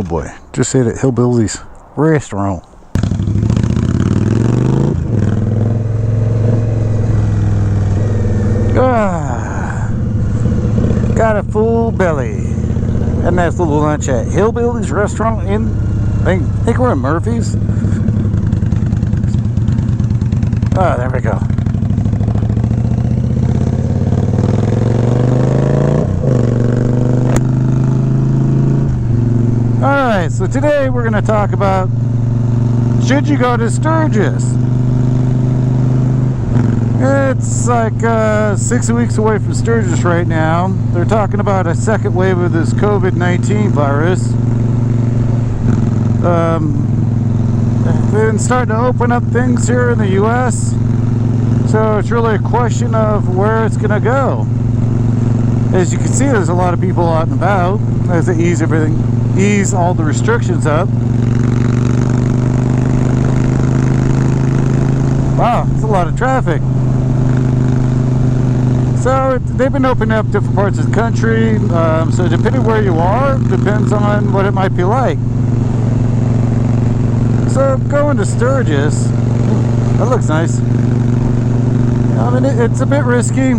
boy, just ate at Hillbilly's restaurant. Got a full belly. Had a nice little lunch at Hillbilly's restaurant in, I think we're in Murphy's. Oh, there we go. Alright, so today we're going to talk about, should you go to Sturgis? It's like 6 weeks away from Sturgis right now. They're talking about a second wave of this COVID-19 virus. They've been starting to open up things here in the U.S. So it's really a question of where it's going to go. As you can see, there's a lot of people out and about as they ease all the restrictions up. Wow, it's a lot of traffic. So they've been opening up different parts of the country. So depending where you are, depends on what it might be like. So going to Sturgis, that looks nice. I mean, it's a bit risky.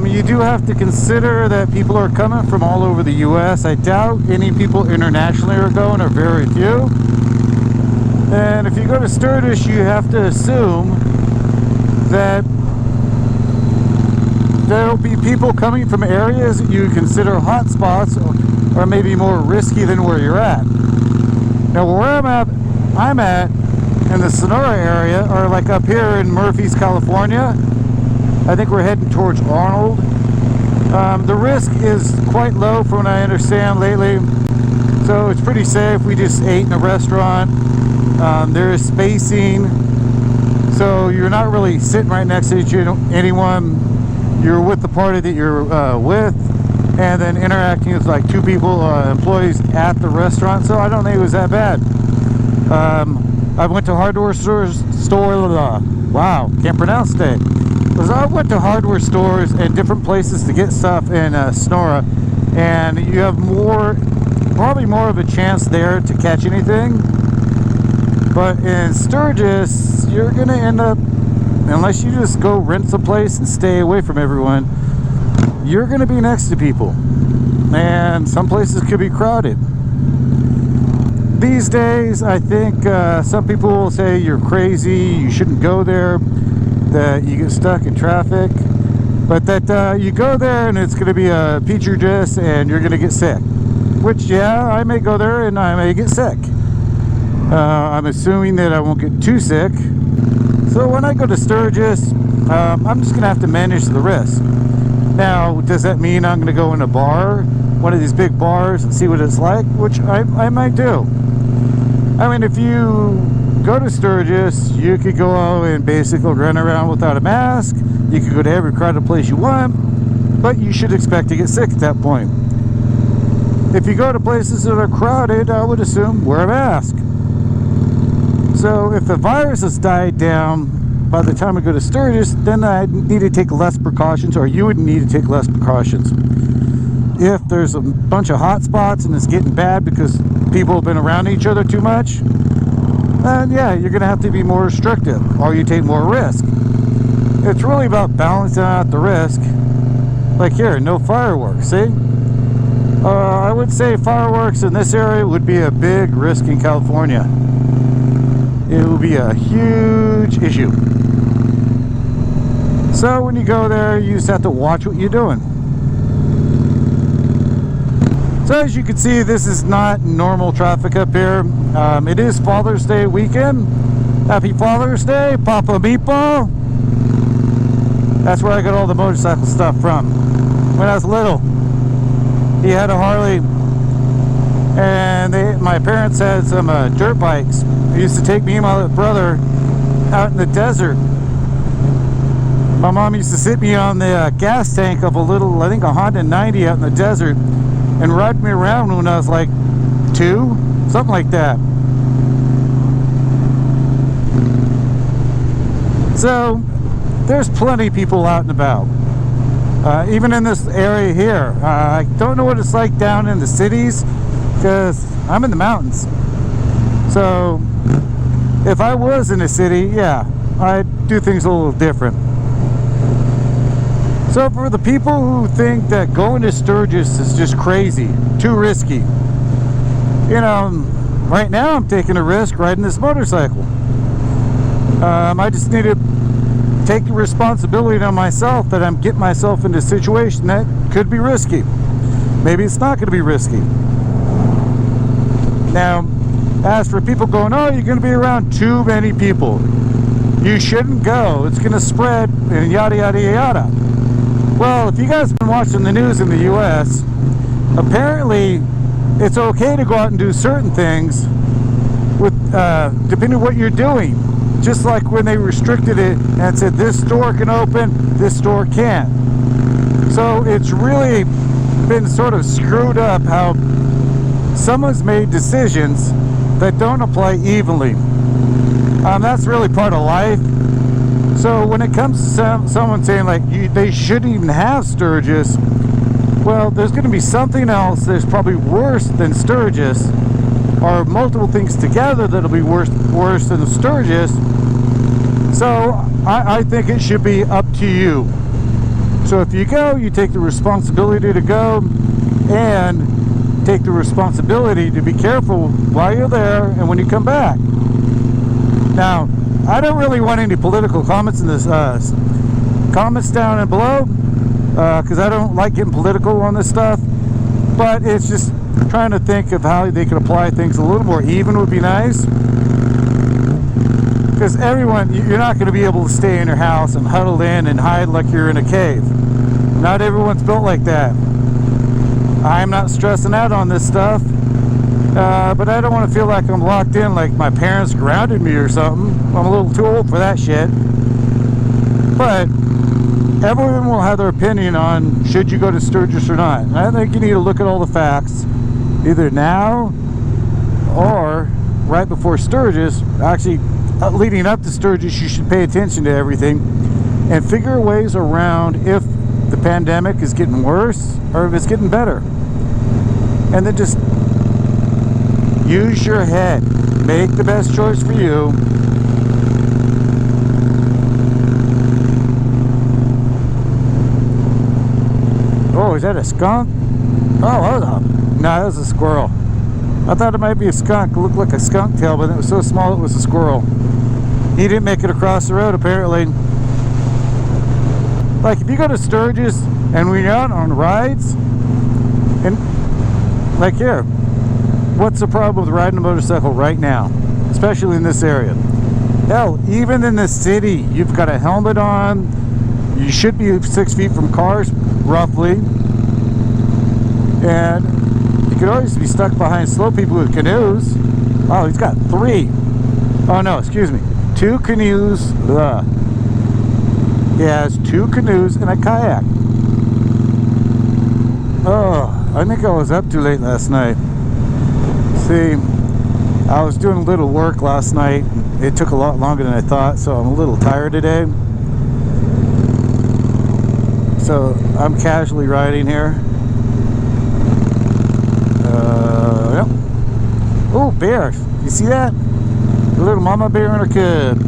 You do have to consider that people are coming from all over the U.S. I doubt any people internationally are going, or very few. And if you go to Sturgis, you have to assume that there'll be people coming from areas that you consider hot spots or maybe more risky than where you're at. Now, where I'm at in the Sonora area, or like up here in Murphy's, California, I think we're heading towards Arnold. The risk is quite low from what I understand lately, so it's pretty safe. We just ate in a restaurant. There is spacing, so you're not really sitting right next to anyone. You're with the party that you're with, and then interacting with like two people, employees at the restaurant. So I don't think it was that bad. I went to hardware stores. Wow, can't pronounce today. Because I went to hardware stores and different places to get stuff in Sonora, and you have probably more of a chance there to catch anything. But in Sturgis, you're gonna end up, unless you just go rent some place and stay away from everyone, you're gonna be next to people, and some places could be crowded. These days, I think some people will say you're crazy, you shouldn't go there, that you get stuck in traffic, but that you go there and it's going to be a petri dish and you're going to get sick. Which, yeah, I may go there and I may get sick. I'm assuming that I won't get too sick. So when I go to Sturgis, I'm just going to have to manage the risk. Now, does that mean I'm going to go in a bar, one of these big bars, and see what it's like? Which I might do. I mean, if you go to Sturgis, you could go out and basically run around without a mask. You could go to every crowded place you want, but you should expect to get sick at that point. If you go to places that are crowded, I would assume wear a mask. So if the virus has died down by the time I go to Sturgis, then I need to take less precautions, or you would need to take less precautions. If there's a bunch of hot spots and it's getting bad because people have been around each other too much, then yeah, you're going to have to be more restrictive, or you take more risk. It's really about balancing out the risk. Like here, no fireworks, see? I would say fireworks in this area would be a big risk in California. It would be a huge issue. So when you go there, you just have to watch what you're doing. So as you can see, this is not normal traffic up here. It is Father's Day weekend. Happy Father's Day, Papa Meatball. That's where I got all the motorcycle stuff from. When I was little, he had a Harley, and my parents had some dirt bikes. They used to take me and my brother out in the desert. My mom used to sit me on the gas tank of I think a Honda 90 out in the desert, and ride me around when I was like 2, something like that. So there's plenty of people out and about. Even in this area here. I don't know what it's like down in the cities, because I'm in the mountains. So if I was in a city, yeah, I'd do things a little different. So for the people who think that going to Sturgis is just crazy, too risky, you know, right now I'm taking a risk riding this motorcycle. I just need to take the responsibility on myself that I'm getting myself into a situation that could be risky. Maybe it's not going to be risky. Now, as for people going, oh, you're going to be around too many people, you shouldn't go, it's going to spread, and yada yada yada. Well, if you guys have been watching the news in the US, apparently it's okay to go out and do certain things with depending on what you're doing. Just like when they restricted it and said this store can open, this store can't. So it's really been sort of screwed up how someone's made decisions that don't apply evenly. That's really part of life. So when it comes to someone saying like they shouldn't even have Sturgis, well, there's going to be something else that's probably worse than Sturgis, or multiple things together that'll be worse than Sturgis. So I think it should be up to you. So if you go, you take the responsibility to go, and take the responsibility to be careful while you're there and when you come back. Now, I don't really want any political comments in this comments down and below, because I don't like getting political on this stuff, but it's just trying to think of how they can apply things a little more even would be nice, because everyone, you're not going to be able to stay in your house and huddle in and hide like you're in a cave. Not everyone's built like that. I'm not stressing out on this stuff, but I don't want to feel like I'm locked in, like my parents grounded me or something. I'm a little too old for that shit. But everyone will have their opinion on should you go to Sturgis or not. And I think you need to look at all the facts, either now or right before Sturgis. Actually, leading up to Sturgis, you should pay attention to everything and figure ways around if the pandemic is getting worse or if it's getting better. And then just use your head. Make the best choice for you. Oh, is that a skunk? Oh, no, that was a squirrel. I thought it might be a skunk. It looked like a skunk tail, but it was so small it was a squirrel. He didn't make it across the road, apparently. Like, if you go to Sturgis and when you're out on rides, and like here, what's the problem with riding a motorcycle right now, especially in this area? Hell, even in the city, you've got a helmet on. You should be 6 feet from cars, roughly, and you could always be stuck behind slow people with canoes. Oh, he's got 3. Oh no, excuse me, 2 canoes. He has 2 canoes and a kayak. Oh, I think I was up too late last night. See, I was doing a little work last night. It took a lot longer than I thought, so I'm a little tired today. So I'm casually riding here. Yep. Oh, bear! You see that? A little mama bear and her cub.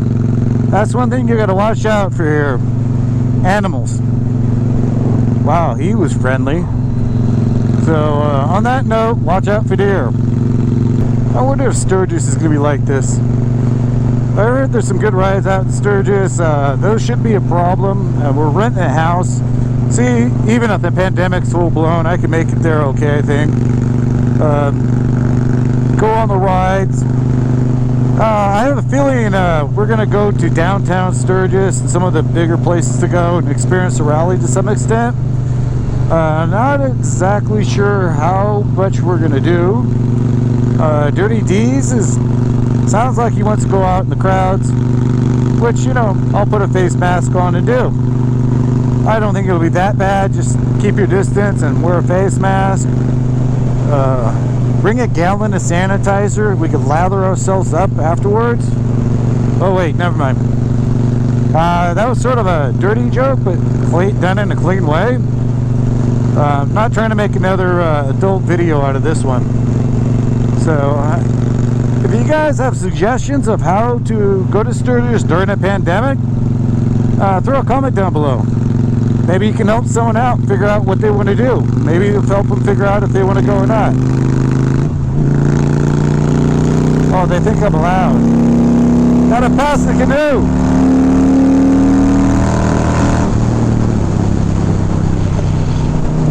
That's one thing you got to watch out for here. Animals. Wow, he was friendly. So on that note, watch out for deer. I wonder if Sturgis is going to be like this. I heard there's some good rides out in Sturgis. Those shouldn't be a problem. We're renting a house. See, even if the pandemic's full blown, I can make it there okay, I think. Go on the rides. I have a feeling we're going to go to downtown Sturgis and some of the bigger places to go and experience the rally to some extent. Not exactly sure how much we're going to do. Dirty D's sounds like he wants to go out in the crowds, which, you know, I'll put a face mask on and do. I don't think it'll be that bad. Just keep your distance and wear a face mask. Bring a gallon of sanitizer. We could lather ourselves up afterwards. Oh wait, never mind. That was sort of a dirty joke, but done in a clean way. I'm not trying to make another adult video out of this one. So if you guys have suggestions of how to go to Sturgis during a pandemic, throw a comment down below. Maybe you can help someone out, figure out what they want to do. Maybe you'll help them figure out if they want to go or not. Oh, they think I'm loud. Gotta pass the canoe.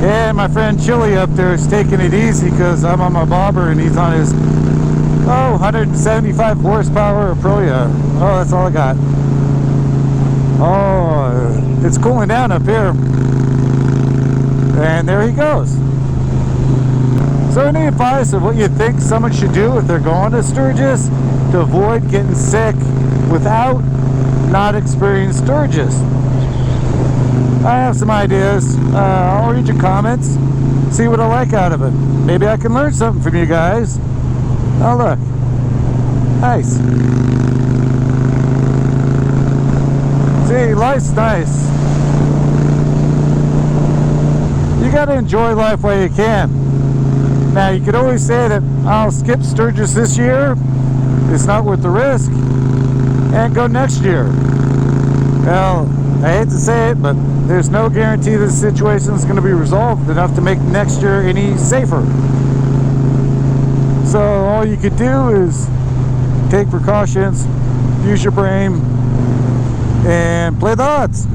Yeah, my friend Chili up there is taking it easy because I'm on my bobber and he's on his 175 horsepower Aprilia. Oh, that's all I got. Oh, it's cooling down up here. And there he goes. So any advice of what you think someone should do if they're going to Sturgis to avoid getting sick without not experiencing Sturgis? I have some ideas. I'll read your comments, see what I like out of it. Maybe I can learn something from you guys. Oh look, nice. See, life's nice. You gotta enjoy life while you can. Now you could always say that I'll skip Sturgis this year, it's not worth the risk, and go next year. Well, I hate to say it, but there's no guarantee this situation is going to be resolved enough to make next year any safer. So all you could do is take precautions, use your brain, and play the odds.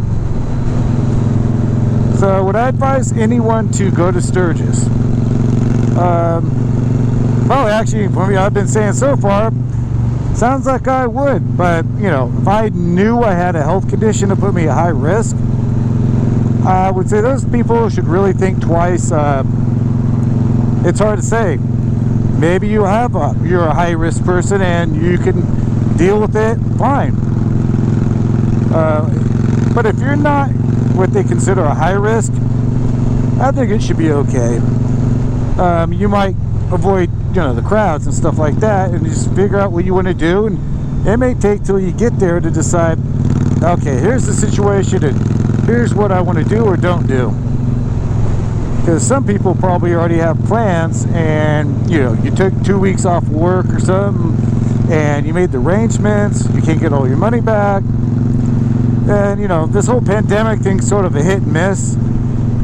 So would I advise anyone to go to Sturgis? Well, actually, from what I've been saying so far, sounds like I would, but you know, if I knew I had a health condition to put me at high risk, I would say those people should really think twice. It's hard to say. Maybe you're a high risk person and you can deal with it fine. But if you're not what they consider a high risk, I think it should be okay. You might avoid, you know, the crowds and stuff like that, and just figure out what you want to do, and it may take till you get there to decide, okay, here's the situation and here's what I want to do or don't do. Because some people probably already have plans, and you know, you took 2 weeks off work or something and you made the arrangements, you can't get all your money back. And you know, this whole pandemic thing's sort of a hit and miss.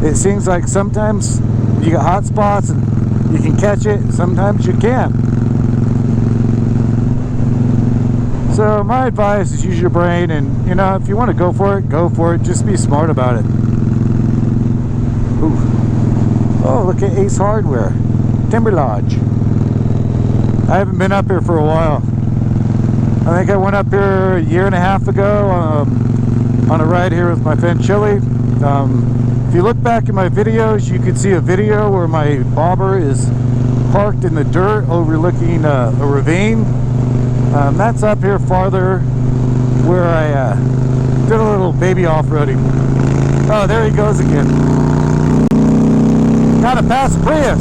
It seems like sometimes you got hot spots and you can catch it, sometimes you can't. So my advice is use your brain, and you know, if you want to go for it, just be smart about it. Ooh. Oh, look at Ace Hardware, Timber Lodge. I haven't been up here for a while. I think I went up here 1.5 years ago on a ride here with my friend Chili. If you look back in my videos, you could see a video where my bobber is parked in the dirt overlooking a ravine. That's up here farther where I did a little baby off-roading. Oh, there he goes again. Gotta pass Prius.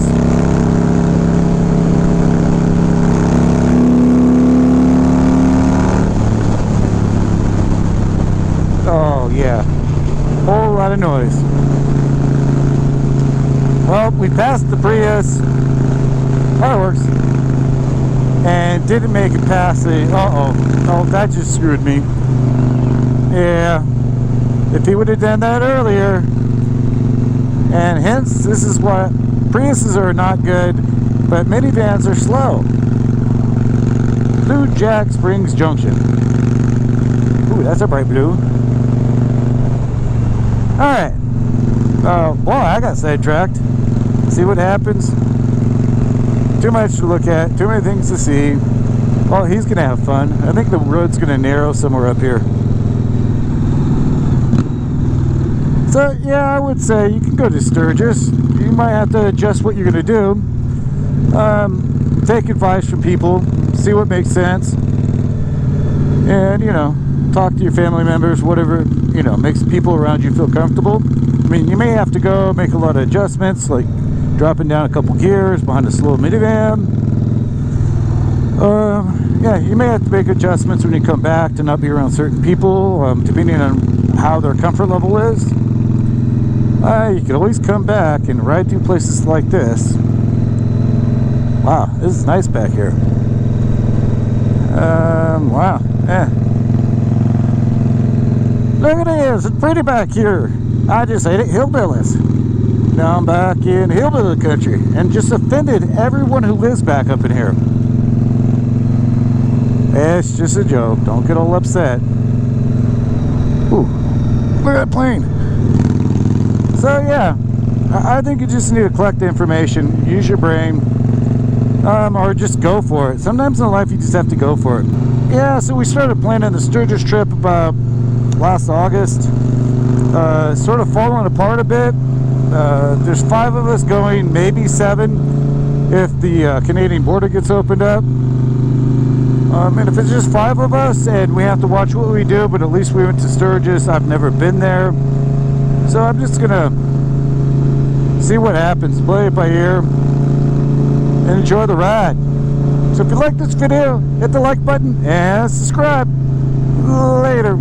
Oh yeah, whole lot of noise. Well, we passed the Prius fireworks and didn't make it past the, oh, that just screwed me. Yeah, if he would have done that earlier, and hence this is what Priuses are not good, but minivans are slow. Blue Jack Springs Junction. Ooh, that's a bright blue. Alright. Boy, I got sidetracked. See what happens. Too much to look at, too many things to see. Well, he's gonna have fun. I think the road's gonna narrow somewhere up here. So yeah, I would say you can go to Sturgis. You might have to adjust what you're gonna do. Take advice from people, see what makes sense, and you know, talk to your family members, whatever, you know, makes people around you feel comfortable. I mean, you may have to go make a lot of adjustments, like dropping down a couple gears behind a slow minivan. Yeah, you may have to make adjustments when you come back to not be around certain people, depending on how their comfort level is. You can always come back and ride through places like this. Wow, this is nice back here. Wow, yeah. Look at this, it's pretty back here. I just hate it, hillbillies. Now I'm back in hillbilly country and just offended everyone who lives back up in here. It's just a joke, don't get all upset. Ooh, look at that plane. So yeah, I think you just need to collect the information, use your brain, or just go for it. Sometimes in life you just have to go for it. Yeah, so we started planning the Sturgis trip about last August. Sort of falling apart a bit. There's 5 of us going, maybe 7 if the Canadian border gets opened up. And if it's just 5 of us and we have to watch what we do, but at least we went to Sturgis. I've never been there, so I'm just gonna see what happens, play it by ear, and enjoy the ride. So if you like this video, hit the like button and subscribe. Later.